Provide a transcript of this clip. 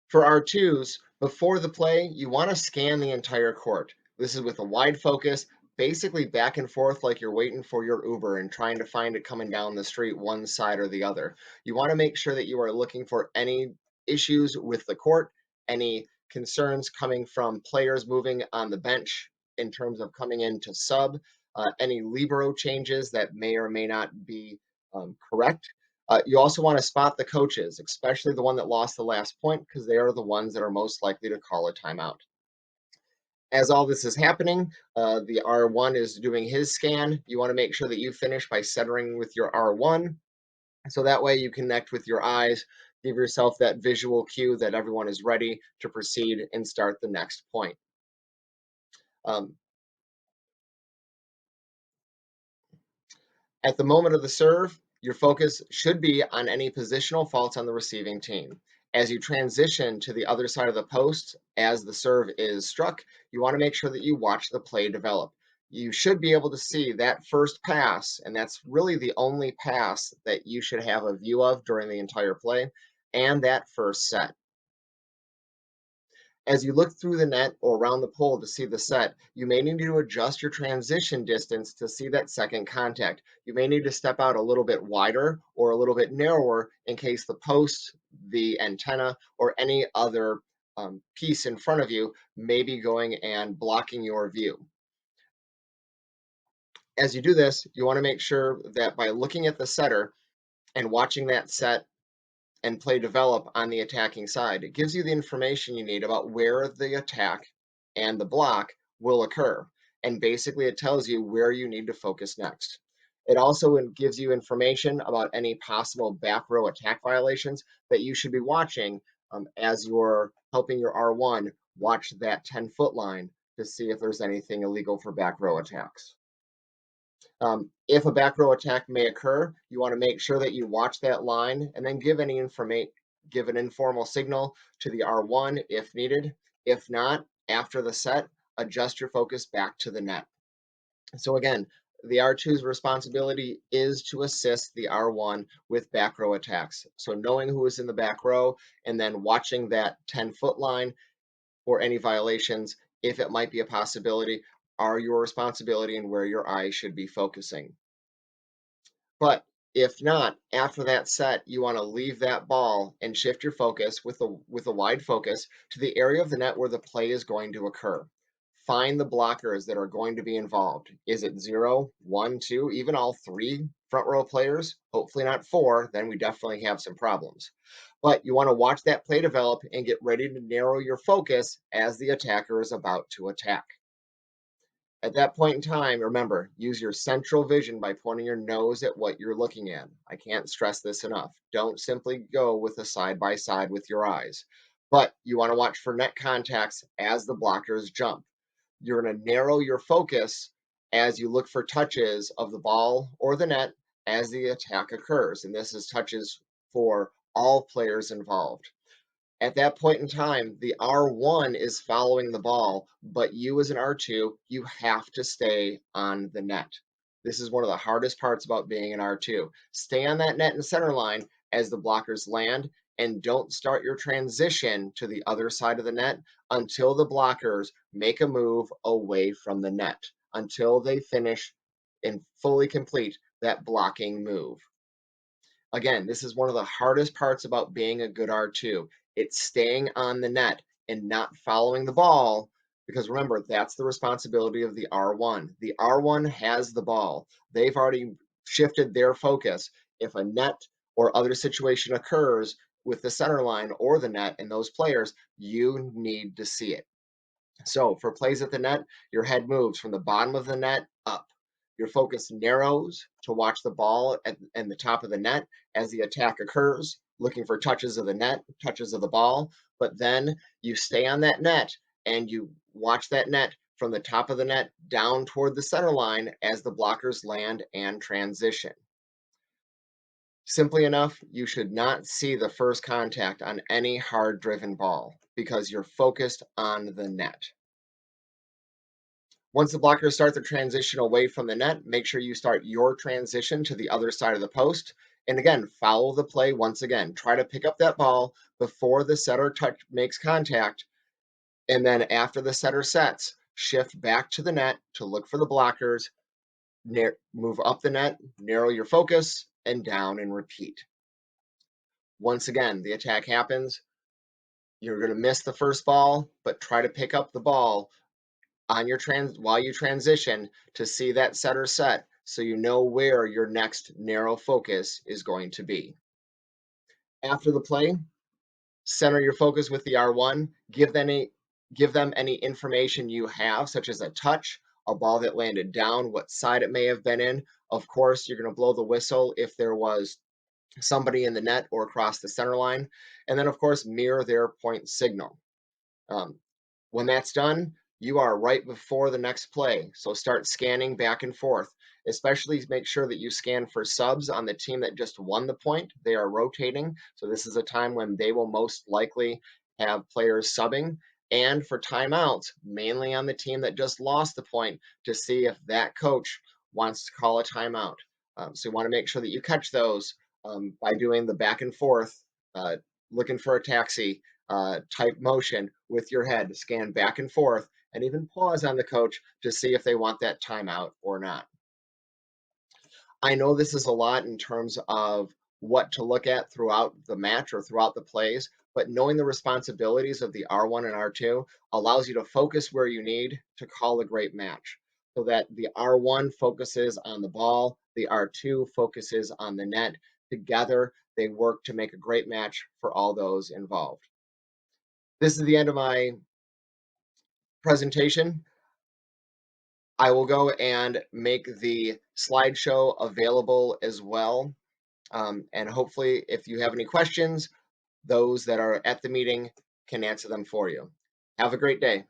For R2s, before the play, you want to scan the entire court. This is with a wide focus, basically back and forth like you're waiting for your Uber and trying to find it coming down the street one side or the other. You want to make sure that you are looking for any issues with the court, any concerns coming from players moving on the bench in terms of coming in to sub, any libero changes that may or may not be correct. You also want to spot the coaches, especially the one that lost the last point, because they are the ones that are most likely to call a timeout. As all this is happening, the R1 is doing his scan. You want to make sure that you finish by centering with your R1, so that way you connect with your eyes, give yourself that visual cue that everyone is ready to proceed and start the next point. Um, At the moment of the serve, your focus should be on any positional faults on the receiving team. As you transition to the other side of the post, as the serve is struck, you want to make sure that you watch the play develop. You should be able to see that first pass, and that's really the only pass that you should have a view of during the entire play, and that first set. As you look through the net or around the pole to see the set, you may need to adjust your transition distance to see that second contact. You may need to step out a little bit wider or a little bit narrower in case the post, the antenna, or any other piece in front of you may be going and blocking your view. As you do this, you want to make sure that by looking at the setter and watching that set and play develop on the attacking side. It gives you the information you need about where the attack and the block will occur. And basically, it tells you where you need to focus next. It also gives you information about any possible back row attack violations that you should be watching as you're helping your R1 watch that 10-foot line to see if there's anything illegal for back row attacks. If a back row attack may occur, you want to make sure that you watch that line and then give give an informal signal to the R1 if needed. If not, after the set, adjust your focus back to the net. So again, the R2's responsibility is to assist the R1 with back row attacks. So knowing who is in the back row and then watching that 10-foot line or any violations, if it might be a possibility, are your responsibility and where your eyes should be focusing. But if not, after that set, you want to leave that ball and shift your focus with a wide focus to the area of the net where the play is going to occur. Find the blockers that are going to be involved. Is it 0, 1, 2, even all 3 front row players? Hopefully not 4, then we definitely have some problems. But you want to watch that play develop and get ready to narrow your focus as the attacker is about to attack. At that point in time, remember, use your central vision by pointing your nose at what you're looking at. I can't stress this enough. Don't simply go with a side by side with your eyes. But you want to watch for net contacts as the blockers jump. You're going to narrow your focus as you look for touches of the ball or the net as the attack occurs. And this is touches for all players involved. At that point in time, the R1 is following the ball, but you as an R2, you have to stay on the net. This is one of the hardest parts about being an R2. Stay on that net and center line as the blockers land, and don't start your transition to the other side of the net until the blockers make a move away from the net, until they finish and fully complete that blocking move. Again, this is one of the hardest parts about being a good R2. It's staying on the net and not following the ball, because remember, that's the responsibility of the R1. The R1 has the ball. They've already shifted their focus. If a net or other situation occurs with the center line or the net and those players, you need to see it. So for plays at the net, your head moves from the bottom of the net up. Your focus narrows to watch the ball and the top of the net as the attack occurs, looking for touches of the net, touches of the ball. But then you stay on that net and you watch that net from the top of the net down toward the center line as the blockers land and transition. Simply enough, you should not see the first contact on any hard driven ball because you're focused on the net. Once the blockers start the transition away from the net, make sure you start your transition to the other side of the post And again, follow the play once again. Try to pick up that ball before the setter makes contact. And then after the setter sets, shift back to the net to look for the blockers, move up the net, narrow your focus, and down and repeat. Once again, the attack happens. You're going to miss the first ball, but try to pick up the ball on your while you transition to see that setter set so you know where your next narrow focus is going to be. After the play, center your focus with the R1. Give them any information you have, such as a touch, a ball that landed down, what side it may have been in. Of course, you're going to blow the whistle if there was somebody in the net or across the center line. And then, of course, mirror their point signal. Um, when that's done, you are right before the next play. So start scanning back and forth. Especially make sure that you scan for subs on the team that just won the point. They are rotating. So this is a time when they will most likely have players subbing. And for timeouts, mainly on the team that just lost the point to see if that coach wants to call a timeout. So you want to make sure that you catch those by doing the back and forth, looking for a taxi, type motion with your head, scan back and forth, and even pause on the coach to see if they want that timeout or not. I know this is a lot in terms of what to look at throughout the match or throughout the plays, but knowing the responsibilities of the R1 and R2 allows you to focus where you need to call a great match. So that the R1 focuses on the ball, the R2 focuses on the net. Together, they work to make a great match for all those involved. This is the end of my presentation. I will go and make the slideshow available as well. And hopefully, if you have any questions, those that are at the meeting can answer them for you. Have a great day.